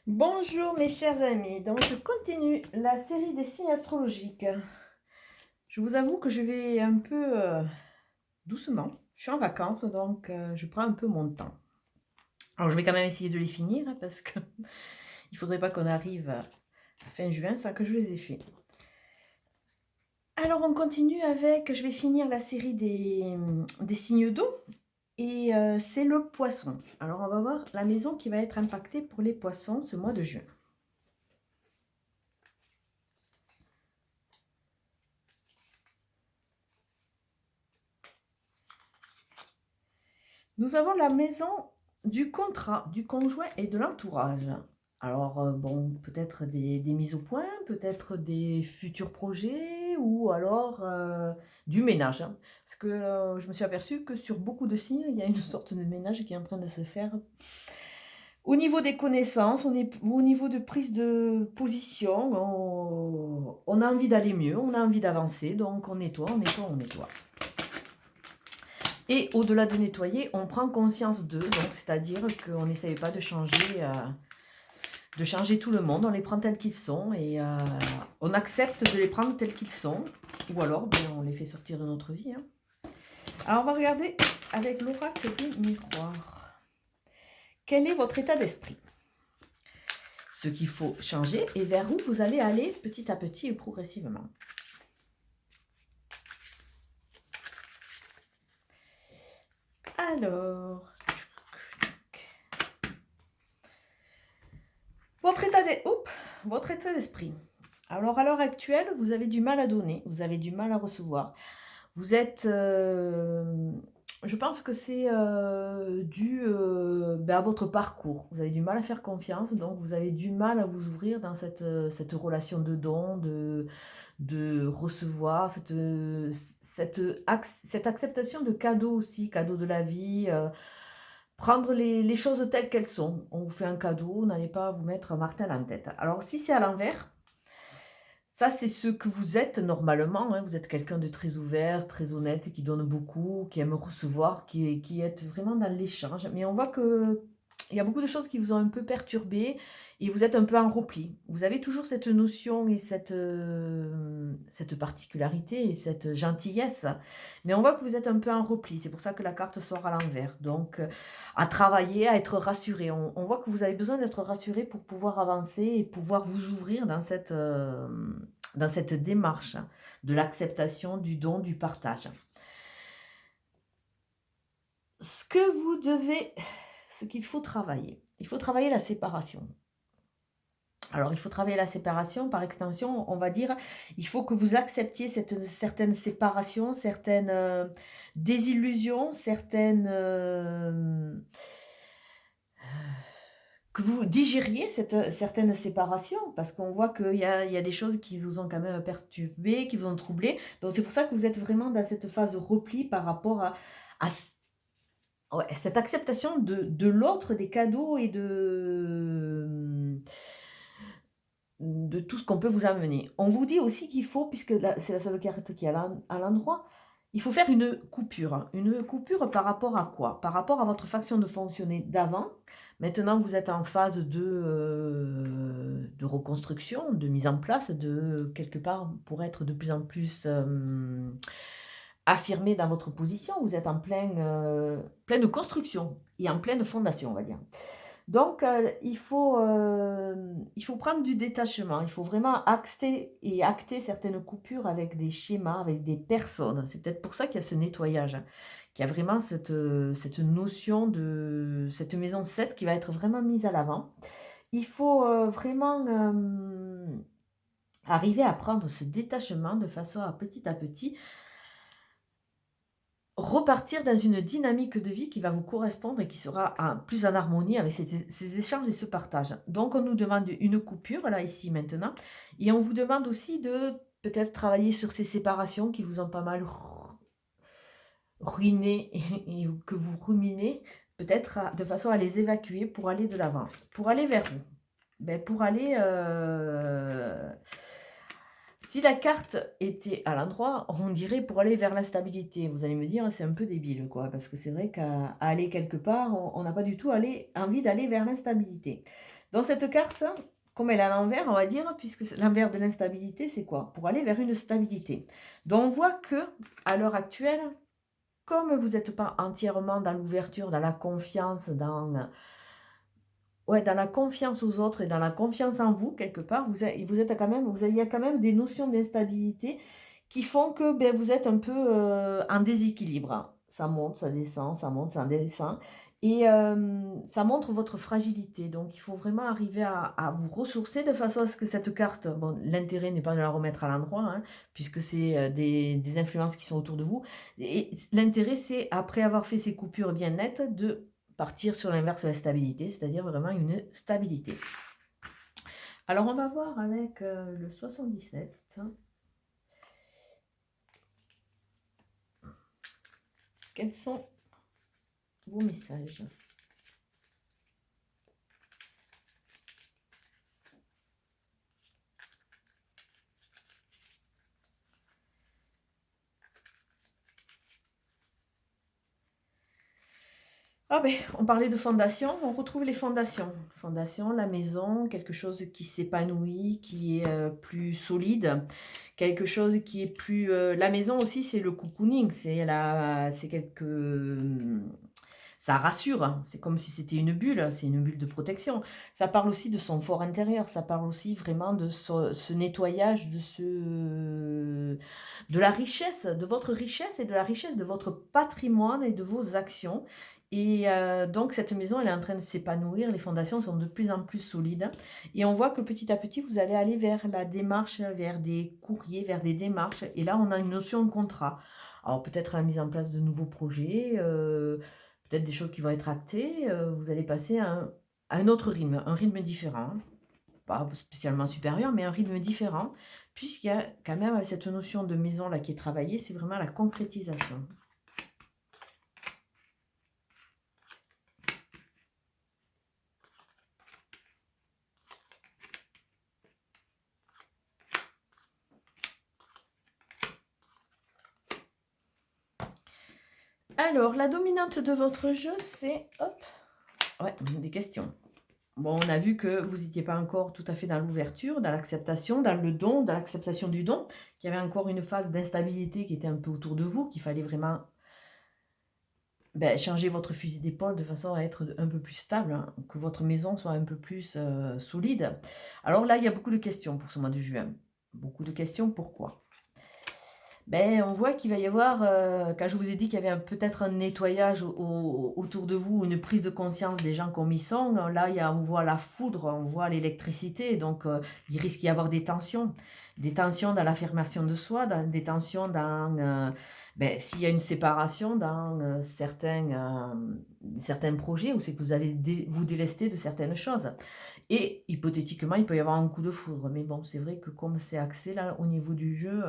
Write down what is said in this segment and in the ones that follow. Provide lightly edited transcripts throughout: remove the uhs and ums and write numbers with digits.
Bonjour mes chers amis, donc je continue la série des signes astrologiques. Je vous avoue que je vais un peu doucement. Je suis en vacances, donc je prends un peu mon temps. Alors je vais quand même essayer de les finir parce que il faudrait pas qu'on arrive à fin juin sans que je les ai fait. Alors on continue avec, je vais finir la série des signes d'eau et c'est le poisson. Alors on va voir la maison qui va être impactée pour les poissons ce mois de juin. Nous avons la maison du contrat, du conjoint et de l'entourage. Alors, bon, peut-être des mises au point, peut-être des futurs projets ou alors du ménage, hein. Parce que je me suis aperçue que sur beaucoup de signes, il y a une sorte de ménage qui est en train de se faire. Au niveau des connaissances, au niveau de prise de position, on a envie d'aller mieux, on a envie d'avancer, donc on nettoie, on nettoie, on nettoie. Et au-delà de nettoyer, on prend conscience d'eux, donc c'est-à-dire qu'on n'essaye pas de changer tout le monde, on les prend tels qu'ils sont et on accepte de les prendre tels qu'ils sont, ou alors ben, on les fait sortir de notre vie, hein. Alors on va regarder avec l'oracle du miroir. Quel est votre état d'esprit? Ce qu'il faut changer et vers où vous allez aller petit à petit et progressivement. Alors, votre état d'esprit. Alors, à l'heure actuelle, vous avez du mal à donner, vous avez du mal à recevoir. Vous êtes, je pense que c'est dû à votre parcours. Vous avez du mal à faire confiance, donc vous avez du mal à vous ouvrir dans cette relation de don, de recevoir, cette acceptation de cadeaux aussi, cadeaux de la vie, prendre les choses telles qu'elles sont. On vous fait un cadeau, n'allez pas vous mettre un martel en tête. Alors si c'est à l'envers, ça c'est ce que vous êtes normalement, hein. Vous êtes quelqu'un de très ouvert, très honnête, qui donne beaucoup, qui aime recevoir, qui est vraiment dans l'échange. Mais on voit que il y a beaucoup de choses qui vous ont un peu perturbé et vous êtes un peu en repli. Vous avez toujours cette notion et cette particularité et cette gentillesse, mais on voit que vous êtes un peu en repli. C'est pour ça que la carte sort à l'envers. Donc, à travailler, à être rassuré. On voit que vous avez besoin d'être rassuré pour pouvoir avancer et pouvoir vous ouvrir dans cette démarche de l'acceptation, du don, du partage. Ce qu'il faut travailler, il faut travailler la séparation. Alors, il faut travailler la séparation, par extension, on va dire, il faut que vous acceptiez certaines séparations, certaines désillusions, que vous digériez certaines séparations, parce qu'on voit qu'il y a des choses qui vous ont quand même perturbé, qui vous ont troublé. Donc, c'est pour ça que vous êtes vraiment dans cette phase repli par rapport à ouais, cette acceptation de l'autre, des cadeaux et de tout ce qu'on peut vous amener. On vous dit aussi qu'il faut, puisque c'est la seule carte qui est à l'endroit, il faut faire une coupure, hein. Une coupure par rapport à quoi? Par rapport à votre façon de fonctionner d'avant. Maintenant, vous êtes en phase de reconstruction, de mise en place, de quelque part pour être de plus en plus affirmé dans votre position. Vous êtes en pleine construction et en pleine fondation, on va dire. Donc, il faut prendre du détachement. Il faut vraiment acter certaines coupures avec des schémas, avec des personnes. C'est peut-être pour ça qu'il y a ce nettoyage, hein, qu'il y a vraiment cette notion de cette maison 7 qui va être vraiment mise à l'avant. Il faut vraiment arriver à prendre ce détachement de façon à petit, repartir dans une dynamique de vie qui va vous correspondre et qui sera plus en harmonie avec ces échanges et ce partage. Donc, on nous demande une coupure, là, ici, maintenant. Et on vous demande aussi de peut-être travailler sur ces séparations qui vous ont pas mal ruiné et que vous ruminez, peut-être de façon à les évacuer pour aller de l'avant. Pour aller vers où? Ben, pour aller... si la carte était à l'endroit, on dirait pour aller vers la stabilité. Vous allez me dire, c'est un peu débile, quoi, parce que c'est vrai qu'à aller quelque part, on n'a pas du tout envie d'aller vers l'instabilité. Dans cette carte, comme elle est à l'envers, on va dire, puisque l'envers de l'instabilité, c'est quoi? Pour aller vers une stabilité. Donc, on voit que à l'heure actuelle, comme vous n'êtes pas entièrement dans l'ouverture, dans la confiance, ouais, dans la confiance aux autres et dans la confiance en vous, quelque part, vous êtes quand même, il y a quand même des notions d'instabilité qui font que ben, vous êtes un peu en déséquilibre, hein. Ça monte, ça descend, ça monte, ça descend. Et ça montre votre fragilité. Donc, il faut vraiment arriver à vous ressourcer de façon à ce que cette carte, bon, l'intérêt n'est pas de la remettre à l'endroit, hein, puisque c'est des influences qui sont autour de vous. Et l'intérêt, c'est, après avoir fait ces coupures bien nettes, de partir sur l'inverse de la stabilité, c'est-à-dire vraiment une stabilité. Alors, on va voir avec le 77. Quels sont vos messages? Ah ben, on parlait de fondation, on retrouve les fondations. Fondation, la maison, quelque chose qui s'épanouit, qui est plus solide, quelque chose qui est plus... la maison aussi, c'est le cocooning, c'est ça rassure, hein. C'est comme si c'était une bulle, c'est une bulle de protection. Ça parle aussi de son fort intérieur, ça parle aussi vraiment de ce nettoyage, de la richesse, de votre richesse et de la richesse de votre patrimoine et de vos actions. Et donc cette maison, elle est en train de s'épanouir, les fondations sont de plus en plus solides. Et on voit que petit à petit, vous allez aller vers la démarche, vers des courriers, vers des démarches. Et là, on a une notion de contrat. Alors peut-être la mise en place de nouveaux projets, peut-être des choses qui vont être actées. Vous allez passer à un autre rythme, un rythme différent. Pas spécialement supérieur, mais un rythme différent. Puisqu'il y a quand même cette notion de maison là qui est travaillée, c'est vraiment la concrétisation. Alors, la dominante de votre jeu, c'est... Hop. Ouais, des questions. Bon, on a vu que vous n'étiez pas encore tout à fait dans l'ouverture, dans l'acceptation, dans le don, dans l'acceptation du don, qu'il y avait encore une phase d'instabilité qui était un peu autour de vous, qu'il fallait vraiment changer votre fusil d'épaule de façon à être un peu plus stable, hein, que votre maison soit un peu plus solide. Alors là, il y a beaucoup de questions pour ce mois de juin. Beaucoup de questions, pourquoi? On voit qu'il va y avoir, quand je vous ai dit qu'il y avait peut-être un nettoyage autour de vous, une prise de conscience des gens comme ils sont, là, on voit la foudre, on voit l'électricité, donc il risque d'y avoir des tensions dans l'affirmation de soi, des tensions dans, s'il y a une séparation dans certains projets, où c'est que vous allez vous délester de certaines choses. Et hypothétiquement, il peut y avoir un coup de foudre, mais bon, c'est vrai que comme c'est axé là au niveau du jeu...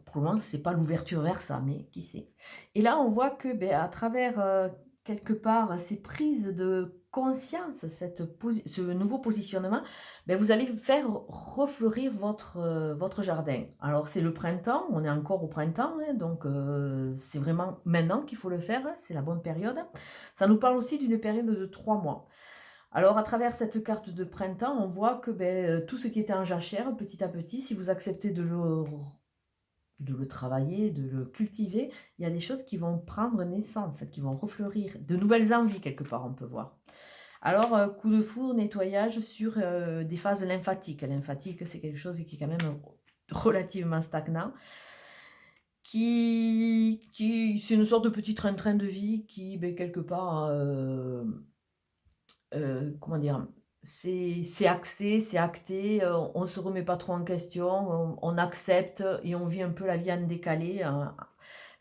pour le moment, c'est pas l'ouverture vers ça, mais qui sait. Et là, on voit que à travers, quelque part, ces prises de conscience, ce nouveau positionnement, vous allez faire refleurir votre jardin. Alors, c'est le printemps, on est encore au printemps, hein, donc c'est vraiment maintenant qu'il faut le faire, hein, c'est la bonne période. Ça nous parle aussi d'une période de 3 mois. Alors, à travers cette carte de printemps, on voit que tout ce qui était en jachère, petit à petit, si vous acceptez de le travailler, de le cultiver, il y a des choses qui vont prendre naissance, qui vont refleurir, de nouvelles envies quelque part, on peut voir. Alors, coup de foudre, nettoyage sur des phases lymphatiques. Lymphatique, c'est quelque chose qui est quand même relativement stagnant, c'est une sorte de petit train-train de vie qui, quelque part, comment dire, c'est axé, c'est acté, on ne se remet pas trop en question, on accepte et on vit un peu la vie en décalé,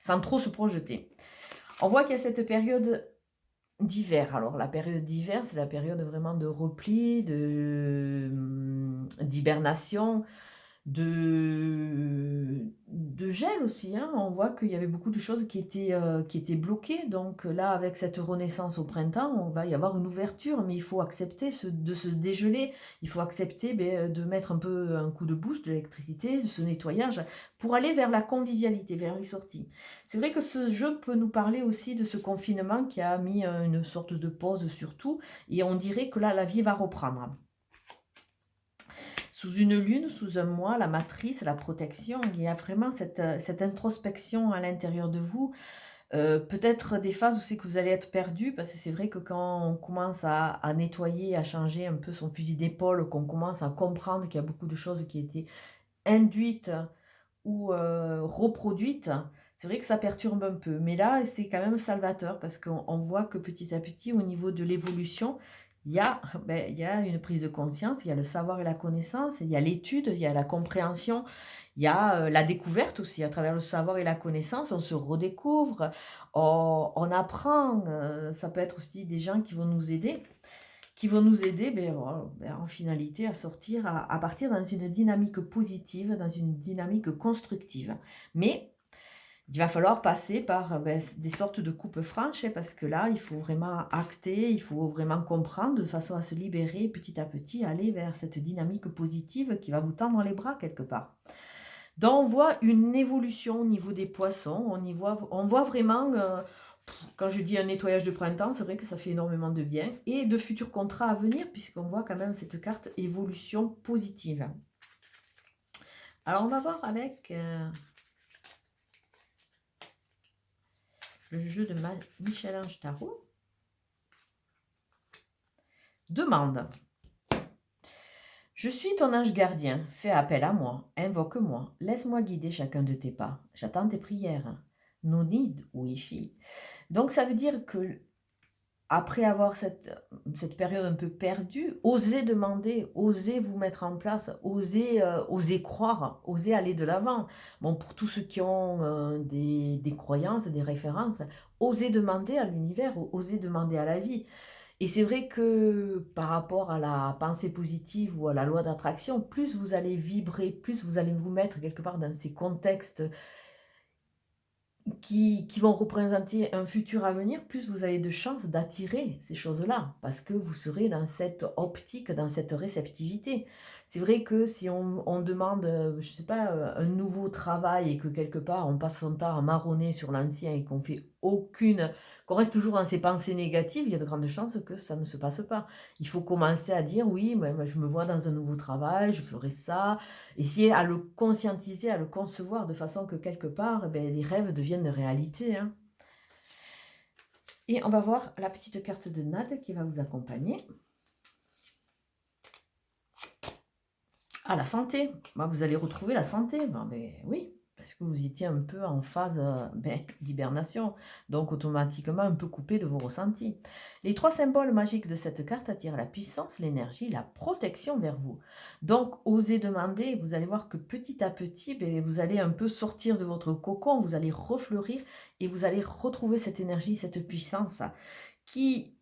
sans trop se projeter. On voit qu'il y a cette période d'hiver. Alors la période d'hiver, c'est la période vraiment de repli, d'hibernation, de gel aussi, hein. On voit qu'il y avait beaucoup de choses qui étaient bloquées. Donc là, avec cette renaissance au printemps, on va y avoir une ouverture, mais il faut accepter de se dégeler. Il faut accepter de mettre un peu un coup de boost, de l'électricité, de ce nettoyage, pour aller vers la convivialité, vers les sorties. C'est vrai que ce jeu peut nous parler aussi de ce confinement qui a mis une sorte de pause sur tout, et on dirait que là, la vie va reprendre. Sous une lune, sous un mois, la matrice, la protection, il y a vraiment cette introspection à l'intérieur de vous. Peut-être des phases où c'est que vous allez être perdu, parce que c'est vrai que quand on commence à nettoyer, à changer un peu son fusil d'épaule, qu'on commence à comprendre qu'il y a beaucoup de choses qui étaient induites ou reproduites, c'est vrai que ça perturbe un peu. Mais là, c'est quand même salvateur parce qu'on voit que petit à petit, au niveau de l'évolution, il y a, il y a une prise de conscience, il y a le savoir et la connaissance, il y a l'étude, il y a la compréhension, il y a la découverte aussi. À travers le savoir et la connaissance, on se redécouvre, on apprend. Ça peut être aussi des gens qui vont nous aider voilà, en finalité à sortir, à partir dans une dynamique positive, dans une dynamique constructive. Mais il va falloir passer par des sortes de coupes franches, hein, parce que là, il faut vraiment acter, il faut vraiment comprendre de façon à se libérer petit à petit, aller vers cette dynamique positive qui va vous tendre les bras quelque part. Donc, on voit une évolution au niveau des poissons, on voit vraiment, quand je dis un nettoyage de printemps, c'est vrai que ça fait énormément de bien, et de futurs contrats à venir, puisqu'on voit quand même cette carte évolution positive. Alors, on va voir avec le jeu de Michel-Ange Tarot. Demande. Je suis ton ange gardien, fais appel à moi, invoque-moi, laisse-moi guider chacun de tes pas. J'attends tes prières. No need Wi-Fi. Donc ça veut dire que après avoir cette période un peu perdue, osez demander, osez vous mettre en place, osez croire, osez aller de l'avant. Bon, pour tous ceux qui ont des croyances, des références, osez demander à l'univers, osez demander à la vie. Et c'est vrai que par rapport à la pensée positive ou à la loi d'attraction, plus vous allez vibrer, plus vous allez vous mettre quelque part dans ces contextes qui vont représenter un futur à venir, plus vous avez de chances d'attirer ces choses-là, parce que vous serez dans cette optique, dans cette réceptivité. C'est vrai que si on demande, je ne sais pas, un nouveau travail et que quelque part on passe son temps à marronner sur l'ancien et qu'on reste toujours dans ses pensées négatives, il y a de grandes chances que ça ne se passe pas. Il faut commencer à dire, oui, moi, je me vois dans un nouveau travail, je ferai ça, essayer à le conscientiser, à le concevoir de façon que quelque part, les rêves deviennent réalité, hein. Et on va voir la petite carte de Nad qui va vous accompagner. Ah, la santé. Vous allez retrouver la santé. Oui, parce que vous étiez un peu en phase d'hibernation, donc automatiquement un peu coupé de vos ressentis. Les 3 symboles magiques de cette carte attirent la puissance, l'énergie, la protection vers vous. Donc, osez demander, vous allez voir que petit à petit, vous allez un peu sortir de votre cocon, vous allez refleurir et vous allez retrouver cette énergie, cette puissance qui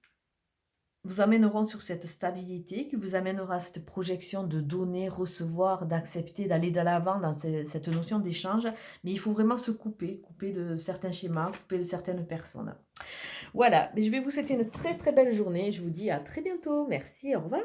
vous amèneront sur cette stabilité, qui vous amènera à cette projection de donner, recevoir, d'accepter, d'aller de l'avant dans cette notion d'échange. Mais il faut vraiment se couper de certains schémas, couper de certaines personnes. Voilà, mais je vais vous souhaiter une très très belle journée. Je vous dis à très bientôt. Merci, au revoir.